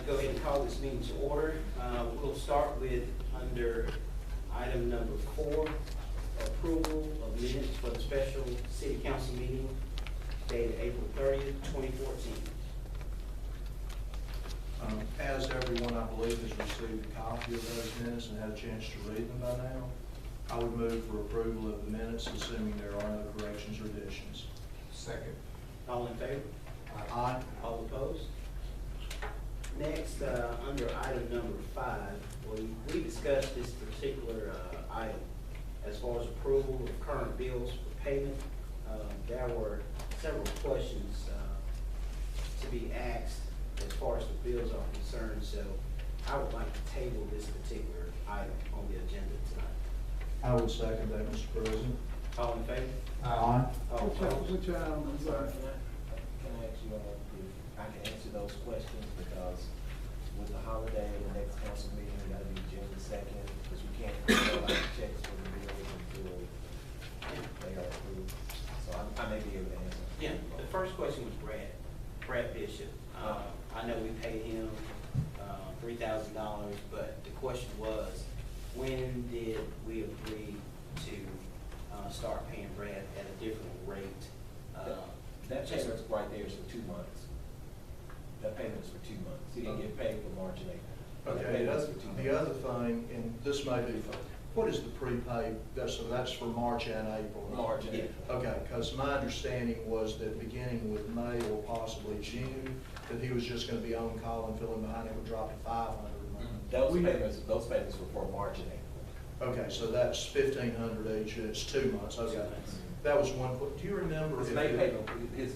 go ahead and call this meeting to order. We'll start with under item number 4, approval of minutes for the special city council meeting dated April 30th, 2014. As everyone, I believe, has received a copy of those minutes and had a chance to read them by now, I would move for approval of the minutes, assuming there are no corrections or additions. Second. All in favor? Aye. All opposed? Next, under item number 5, we discussed this particular item as far as approval of current bills for payment. There were several questions to be asked as far as the bills are concerned, so I would like to table this particular item on the agenda tonight. I would second that, Mr. President. All in favor? Aye. All opposed? Which item is that? Can I ask you, if I can answer those questions, because with the holiday and the next council meeting, we gotta be June the 2nd, because we can't fill out the checks for the bills until they are approved. So I may be able to answer. Yeah, the first question was Brad Bishop. I know we paid him $3,000, but the question was, when did we agree to start paying Brad at a different rate? That payment's right there is for 2 months. That payment is for 2 months. He didn't get paid for March and April. Okay, the other thing, and this may be, what is the prepaid? So that's for March and April. Right? March and April. Okay, because my understanding was that beginning with May or possibly June, that he was just going to be on call and filling behind, it would drop to 500 a month. Those payments were for March and April. Okay, so that's 1,500 each, it's 2 months, okay. That was one, do you remember? His May payment, his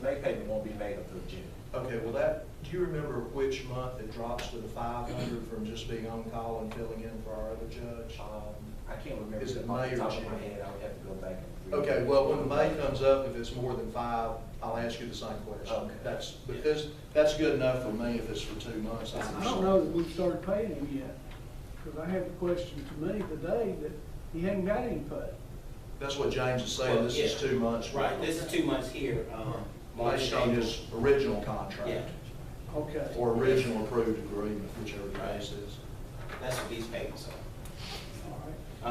May payment won't be made until June. Okay, well do you remember which month it drops to the 500 from just being on call and filling in for our other judge? I can't remember. Is it off the May or top of June? my head, I would have to go back and read. Okay, well, when the May comes up, if it's more than 5, I'll ask you the same question. Okay. Because that's good enough for me if it's for 2 months. I don't know that we've started paying him yet, because I had a question to me today that he hadn't got any pay. That's what James is saying, this is 2 months. Right, this is 2 months here, March Based and on April. his original contract. Yeah. Okay. Or original approved agreement, whichever the case is. That's what these payments are.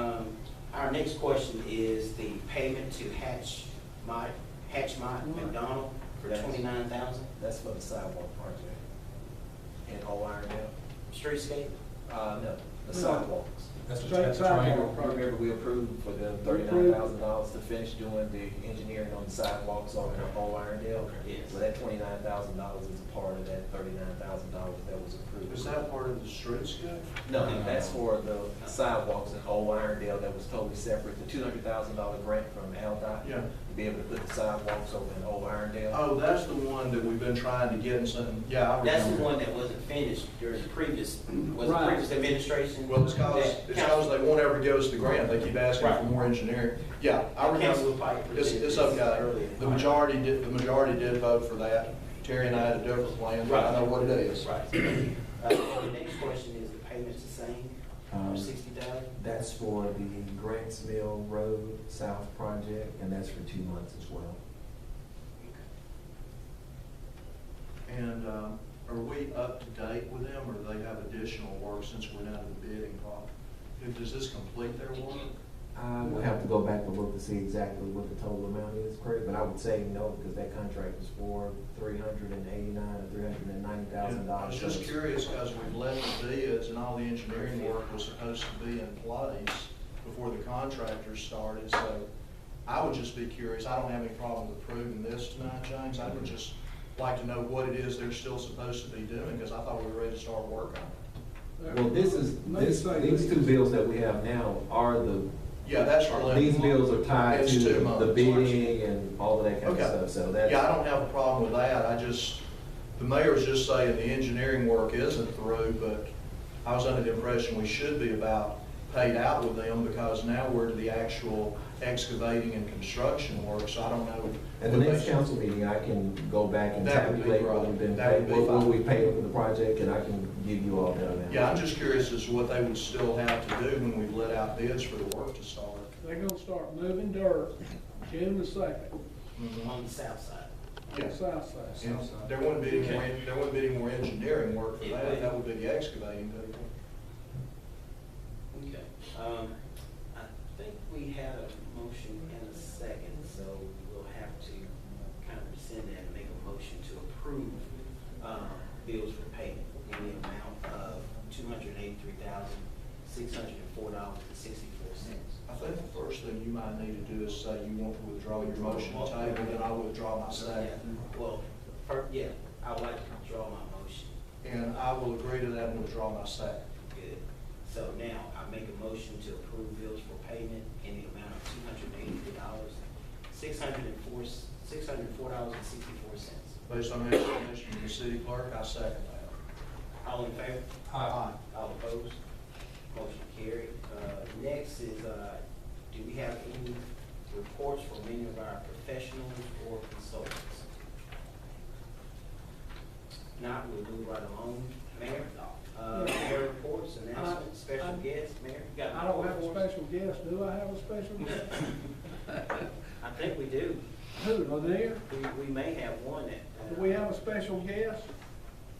All right. Our next question is the payment to Hatchmont McDonald for $29,000. That's for the sidewalk project in Old Irondale. Streetscape? No, the No. sidewalks. That's the Straight sidewalk. Remember, we approved for the $39,000 to finish doing the engineering on the sidewalks over in Old Irondale. Yes. So that $29,000 is a part of that $39,000 that was approved. Is that part of the streetscape? No, that's for the sidewalks in Old Irondale that was totally separate. The $200,000 grant from AlDOT. Yeah. To be able to put the sidewalks over in Old Irondale. Oh, that's the one that we've been trying to get in some, yeah, I remember. That's the one that wasn't finished during the previous, Right. previous administration. Well, it's because they won't ever give us the grant, they keep asking for Right. more engineering. Yeah, I Councilman remember, Pike it's presented okay. earlier. The majority did vote for that. Terry and I had a different plan, but I know what it is. Right. The next question is the payment's the same, $60,000? That's for the Grants Mill Road South project, and that's for 2 months as well. And are we up to date with them, or do they have additional work since we're down to the bidding part? Does this complete their work? We'll have to go back and look to see exactly what the total amount is, Craig, but I would say no, because that contract was for $389,000 or $390,000. I was just curious, because we've let the bids and all the engineering work was supposed to be in place before the contractors started, so I would just be curious. I don't have any problem with approving this tonight, James. I would just like to know what it is they're still supposed to be doing, because I thought we were ready to start work on it. Well, these two bills that we have now are Yeah, that's for these bills are tied It's to 2 the months. bidding and all of that kind Okay. of stuff, so that's. Yeah, I don't have a problem with that. The mayor's just saying the engineering work isn't through, but I was under the impression we should be about paid out with them, because now we're to the actual excavating and construction work, so I don't know. At the next council meeting, I can go back and That would be tabulate what great. we've been That would paid, be what fine. we paid for the project, and I can give you all that amount. Yeah, I'm just curious as to what they would still have to do when we've let out bids for the work to start. They're gonna start moving dirt June the 2nd. On the south side. on the south side. And there wouldn't be any more, there wouldn't be any more engineering work for that, that would be the excavating people. Okay. I think we had a motion and a second, so we'll have to kind of rescind that and make a motion to approve, bills for payment in the amount of $283,604.64. I think the first thing you might need to do is say you want to withdraw your motion to table, then I'll withdraw my second. Well, yeah, I would like to withdraw my motion. And I will agree to that and withdraw my second. Good. So now I make a motion to approve bills for payment in the amount of $604.64. Based on the explanation from the city clerk, I second that. All in favor? Aye. All opposed? Motion carried. Next is, do we have any reports from any of our professionals or consultants? Not, we'll move right along. Mayor? Mayor reports, announcements, special guests. Mayor, you got? I don't have a special guest. Do I have a special guest? I think we do. Who, Lanier? We may have one that. Do we have a special guest?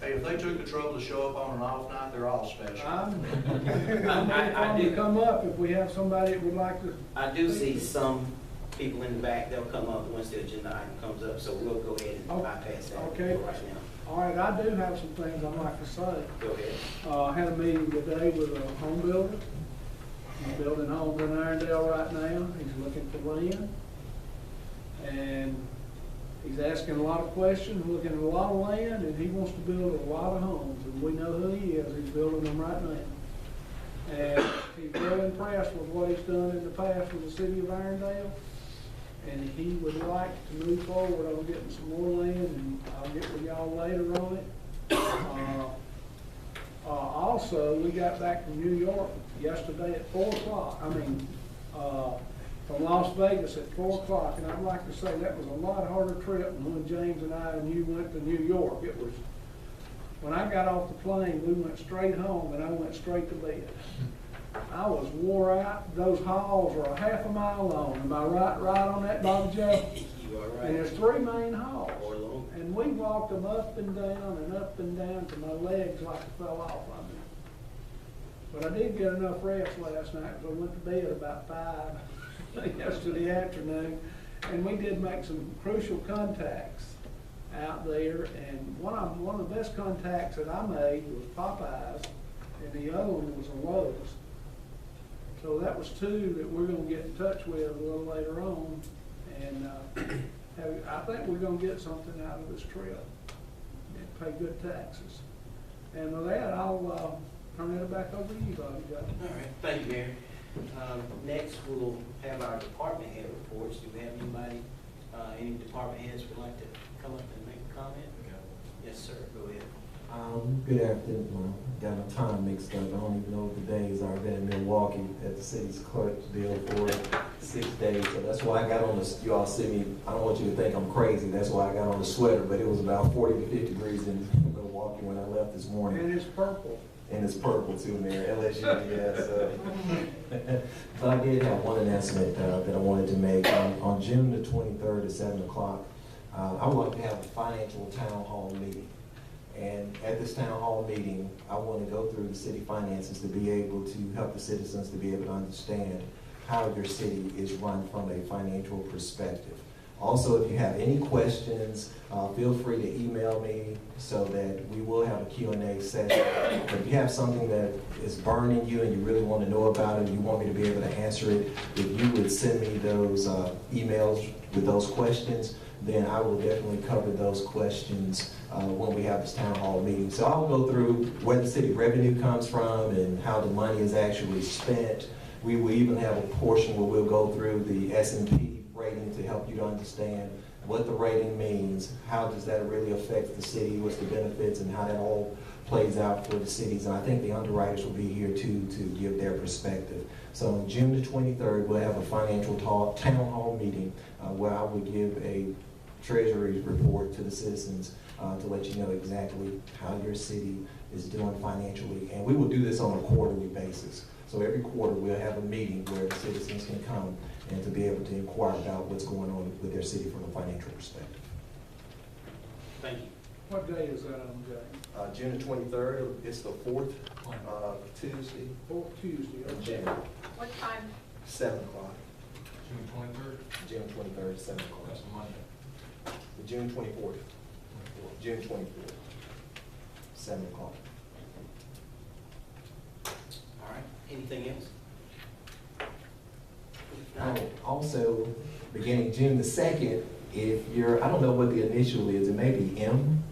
Hey, if they took the trouble to show up on an off night, they're all special. I'm ready to come up if we have somebody that would like to. I do see some people in the back, they'll come up once the agenda item comes up, so we'll go ahead and bypass that Okay. right now. All right, I do have some things I'd like to say. Go ahead. I had a meeting today with a home builder. He's building homes in Irondale right now. He's looking for land. And he's asking a lot of questions, looking at a lot of land, and he wants to build a lot of homes. And we know who he is. He's building them right now. And he's real impressed with what he's done in the past with the city of Irondale. And he would like to move forward on getting some more land, and I'll get with y'all later on it. Also, we got back from New York yesterday at 4 o'clock. From Las Vegas at 4 o'clock, and I'd like to say that was a lot harder trip than when James and I and you went to New York. It was, when I got off the plane, we went straight home, and I went straight to bed. I was wore out. Those halls are a half a mile long. Am I right on that, Bobby Joe? You are right. And there's 3 main halls. Or long. And we walked them up and down till my legs like fell off on me. But I did get enough rest last night, because I went to bed about 5 yesterday afternoon. And we did make some crucial contacts out there. And one of the best contacts that I made was Popeyes, and the other one was a Lowe's. So that was 2 that we're gonna get in touch with a little later on, and I think we're gonna get something out of this trip and pay good taxes. And with that, I'll turn it back over to you, Bobby Joe. All right, thank you, Mayor. Next, we'll have our department head reports. Do we have anybody, any department heads would like to come up and make a comment? Yes, sir, go ahead. Good afternoon. Got my time mixed up. I don't even know what the days are. I've been in Milwaukee at the city's clerk's deal for 6 days. So that's why I got on this, you all see me, I don't want you to think I'm crazy. That's why I got on the sweater, but it was about 40 to 50 degrees in Milwaukee when I left this morning. And it's purple. And it's purple too, Mayor. LSU, yes. But I did have one announcement that I wanted to make. On June the 23rd at 7 o'clock, I would like to have a financial town hall meeting. And at this town hall meeting, I want to go through the city finances to be able to help the citizens to be able to understand how your city is run from a financial perspective. Also, if you have any questions, feel free to email me so that we will have a Q&A session. If you have something that is burning you and you really want to know about it, and you want me to be able to answer it, if you would send me those emails with those questions, then I will definitely cover those questions when we have this town hall meeting. So I'll go through where the city revenue comes from and how the money is actually spent. We will even have a portion where we'll go through the S&P rating to help you to understand what the rating means, how does that really affect the city, what's the benefits, and how that all plays out for the cities. And I think the underwriters will be here too to give their perspective. So on June the 23rd, we'll have a financial town hall meeting where I will give a treasury report to the citizens to let you know exactly how your city is doing financially. And we will do this on a quarterly basis. So every quarter we'll have a meeting where the citizens can come and to be able to inquire about what's going on with their city from a financial perspective. Thank you. What day is that on, James? June the 23rd, it's the fourth Tuesday Fourth Tuesday, of okay. June, What time? 7 o'clock. June 23rd, June 23rd, 7 o'clock. that's a Monday. June 24th, June 24th, 7 o'clock. All right, anything else? Also, beginning June the 2nd, if you're, I don't know what the initial is, it may be M,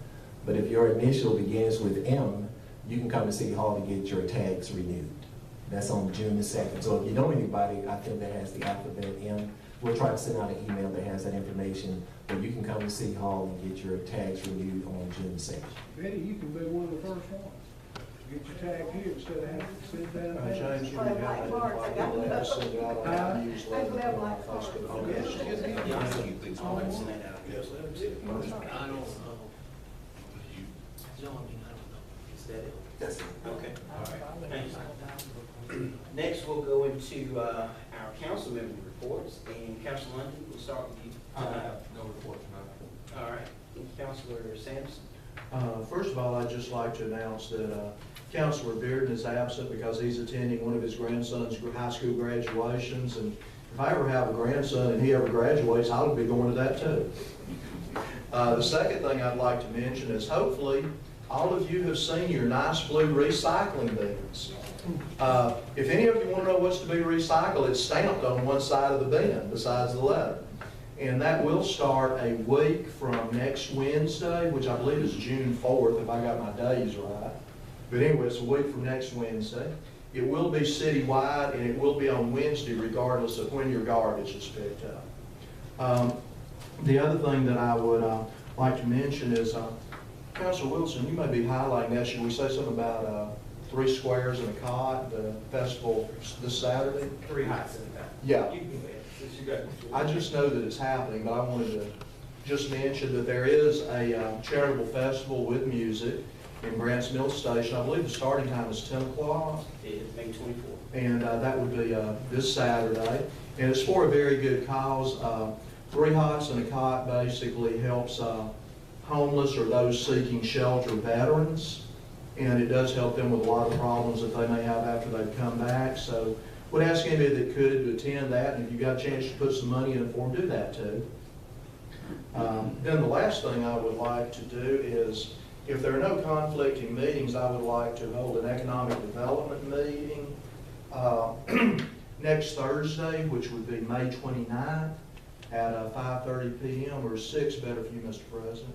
but if your initial begins with M, you can come to City Hall to get your tags renewed. That's on June the 2nd. So if you know anybody, I think that has the alphabet M, we'll try to send out an email that has that information, but you can come to City Hall and get your tags renewed on June the 2nd. Betty, you can be one of the first ones. Get your tag here instead of having to sit down there. James, you can have that, I'll just send it out on our newsletter. I have black cards. Okay. Facebook. Yeah, I'll send that out. I don't know. John, I mean, I don't know. Is that it? That's it. Okay, all right, thanks. Next, we'll go into our council member reports, and Councilor London, we'll start with you. I have no report tonight. All right, Councilor Sampson. First of all, I'd just like to announce that Councilor Bearden is absent because he's attending one of his grandson's high school graduations. And if I ever have a grandson and he ever graduates, I'll be going to that too. The second thing I'd like to mention is hopefully all of you have seen your nice blue recycling bins. If any of you want to know what's to be recycled, it's stamped on one side of the bin besides the letter. And that will start a week from next Wednesday, which I believe is June 4th, if I got my days right. But anyway, it's a week from next Wednesday. It will be citywide, and it will be on Wednesday regardless of when your garbage is picked up. The other thing that I would like to mention is, Councilor Wilson, you may be highlighting that. Should we say something about 3 squares and a cot, the festival this Saturday? 3 hots in the back. Yeah. You can go ahead, since you got the floor. I just know that it's happening, but I wanted to just mention that there is a charitable festival with music in Grants Mill Station. I believe the starting time is 10 o'clock, It's May 24th. and that would be this Saturday. And it's for a very good cause. 3 hots and a cot basically helps homeless or those seeking shelter veterans, and it does help them with a lot of problems that they may have after they've come back. So would ask anybody that could to attend that, and if you got a chance to put some money in for them, do that too. Then the last thing I would like to do is, if there are no conflicting meetings, I would like to hold an economic development meeting next Thursday, which would be May 29th at 5:30 p.m. or 6, better for you, Mr. President.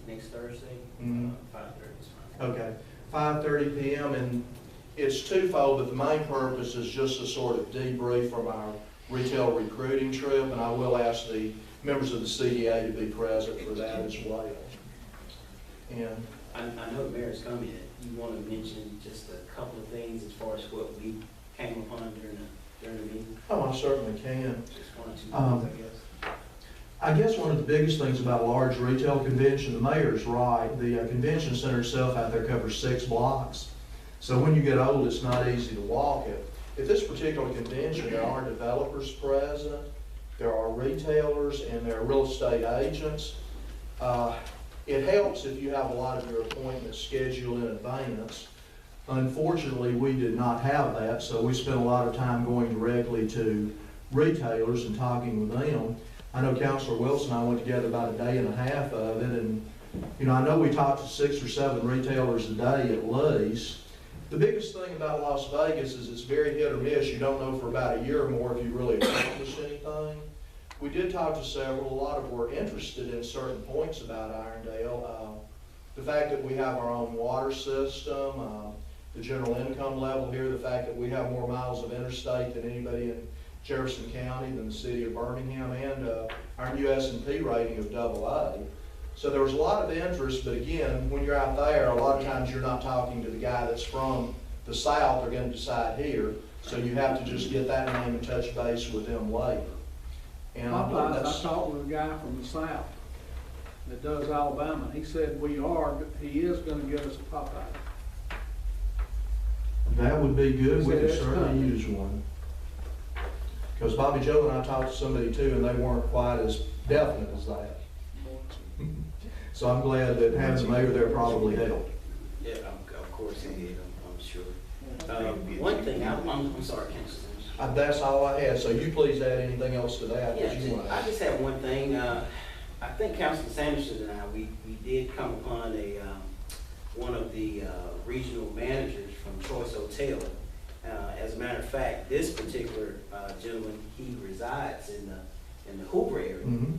Next Thursday, Mhm. 5:30 is fine. Okay, 5:30 p.m. and it's twofold, but the main purpose is just a sort of debrief from our retail recruiting trip, and I will ask the members of the CDA to be present for that as well. And I know the mayor's coming. You want to mention just a couple of things as far as what we came upon during the meeting? I certainly can. Just 1 or 2 things, I guess. I guess one of the biggest things about a large retail convention, the mayor's right, the convention center itself out there covers 6 blocks. So when you get old, it's not easy to walk it. At this particular convention, there are developers present, there are retailers, and there are real estate agents. It helps if you have a lot of your appointments scheduled in advance. Unfortunately, we did not have that, so we spent a lot of time going directly to retailers and talking with them. I know Councilor Wilson and I went together about a day and a half of it, and I know we talked to 6 or 7 retailers a day at least. The biggest thing about Las Vegas is it's very hit or miss. You don't know for about a year or more if you really accomplished anything. We did talk to several. A lot of them were interested in certain points about Irondale. The fact that we have our own water system, the general income level here, the fact that we have more miles of interstate than anybody in Jefferson County, than the city of Birmingham, and our new S&P rating of AA. So there was a lot of interest, but again, when you're out there, a lot of times you're not talking to the guy that's from the south. They're going to decide here, so you have to just get that name and touch base with them later. And I believe Popeyes, I that's, talked with a guy from the south that does Alabama. He said he is gonna get us a Popeye. that would be good. We Said could it's certainly coming. use one. Because Bobby Joe and I talked to somebody too, and they weren't quite as definite as that. So I'm glad that having the mayor there probably helped. Yeah, of course it did, I'm sure. One thing, I'm sorry, Councilman. That's all I had, so you please add anything else to that Yeah, that you want to I add. just have one thing. I think Councilman Sanderson and I, we did come upon one of the regional managers from Choice Hotel. As a matter of fact, this particular gentleman, he resides in the Hoover area, Mhm.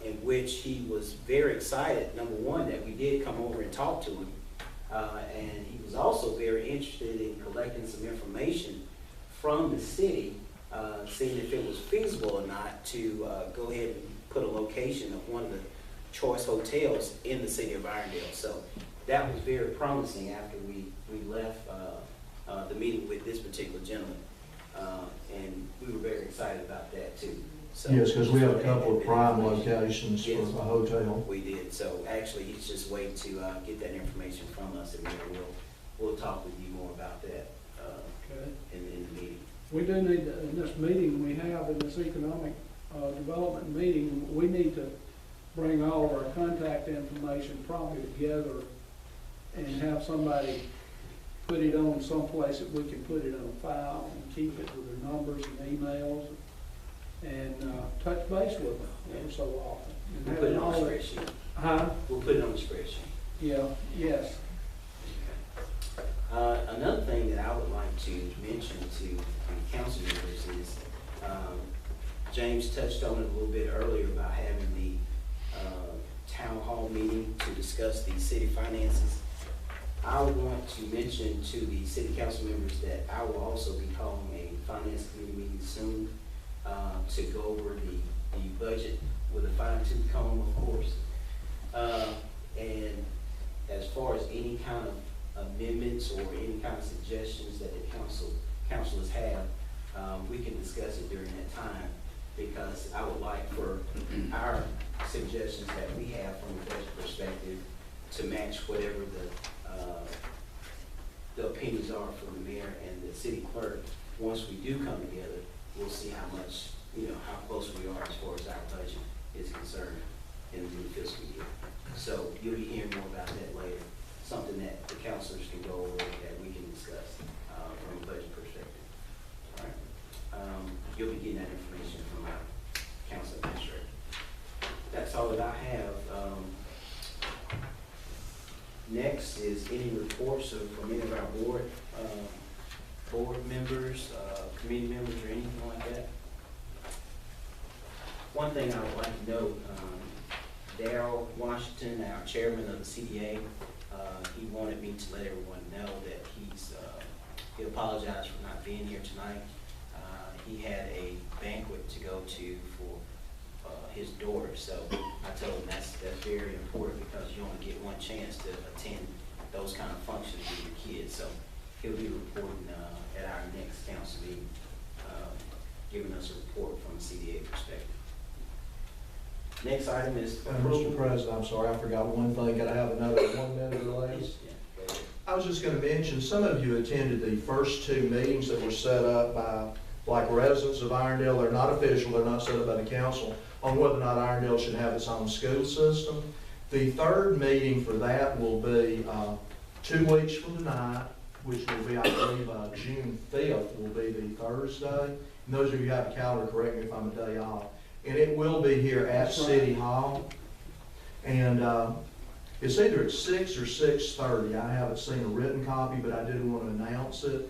in which he was very excited, number one, that we did come over and talk to him. And he was also very interested in collecting some information from the city, seeing if it was feasible or not to go ahead and put a location of one of the Choice hotels in the city of Irondale. So that was very promising after we left the meeting with this particular gentleman. And we were very excited about that too. So Yes, because we have a couple of prime locations Yes. for a hotel. We did. So actually, he's just waiting to get that information from us, and then we'll talk with you more about that Okay. in the meeting. We do need, to- in this meeting we have, in this economic development meeting, we need to bring all of our contact information probably together and have somebody put it on someplace that we can put it on file and keep it with their numbers and emails and touch base with them every so often. And We'll put it having on all the that- spreadsheet. Huh? We'll put it on the spreadsheet. Yeah, yes. Another thing that I would like to mention to the council members is, James touched on it a little bit earlier about having the town hall meeting to discuss the city finances. I would want to mention to the city council members that I will also be calling a finance committee meeting soon to go over the budget with a fine-tooth comb, of course. And as far as any kind of amendments or any kind of suggestions that the councilors have, we can discuss it during that time, because I would like for our suggestions that we have from a budget perspective to match whatever the opinions are from the mayor and the city clerk. Once we do come together, we'll see how much, how close we are as far as our budget is concerned in the new fiscal year. So you'll be hearing more about that later, something that the councilors can go over that we can discuss from a budget perspective. All right? You'll be getting that information from our council administrator. That's all that I have. Next is any reports from any of our board members, committee members, or anything like that. One thing I would like to note, Darrell Washington, our chairman of the CDA, he wanted me to let everyone know that he apologized for not being here tonight. He had a banquet to go to for his daughter, so I told him that's very important, because you only get one chance to attend those kind of functions with your kids. So he'll be reporting at our next council meeting, giving us a report from a CDA perspective. Next item is Mr. President, I'm sorry, I forgot one thing. Can I have another 1 minute or less? Yeah, go ahead. I was just going to mention, some of you attended the first two meetings that were set up by, like, residents of Irondale. They're not official, they're not set up by the council, on whether or not Irondale should have its own school system. The third meeting for that will be 2 weeks from tonight, which will be, I believe, June 5th will be the Thursday. And those of you who have a calendar, correct me if I'm a day off. And it will be here at City Hall. And it's either at 6 or 6:30. I haven't seen a written copy, but I did want to announce it.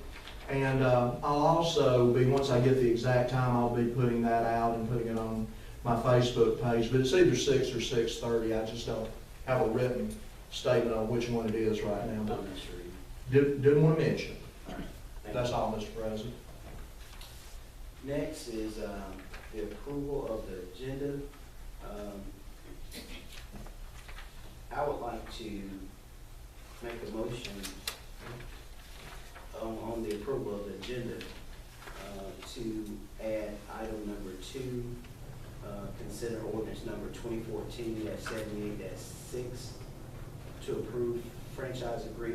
And I'll also be, once I get the exact time, I'll be putting that out and putting it on my Facebook page. But it's either 6 or 6:30. I just don't have a written statement on which one it is right now. I'm But not sure. didn't want to mention it. All right. Thank That's you. all, Mr. President. Next is the approval of the agenda. I would like to make a motion on the approval of the agenda to add item number 2, consider ordinance number 2014-78-6 to approve franchise agreement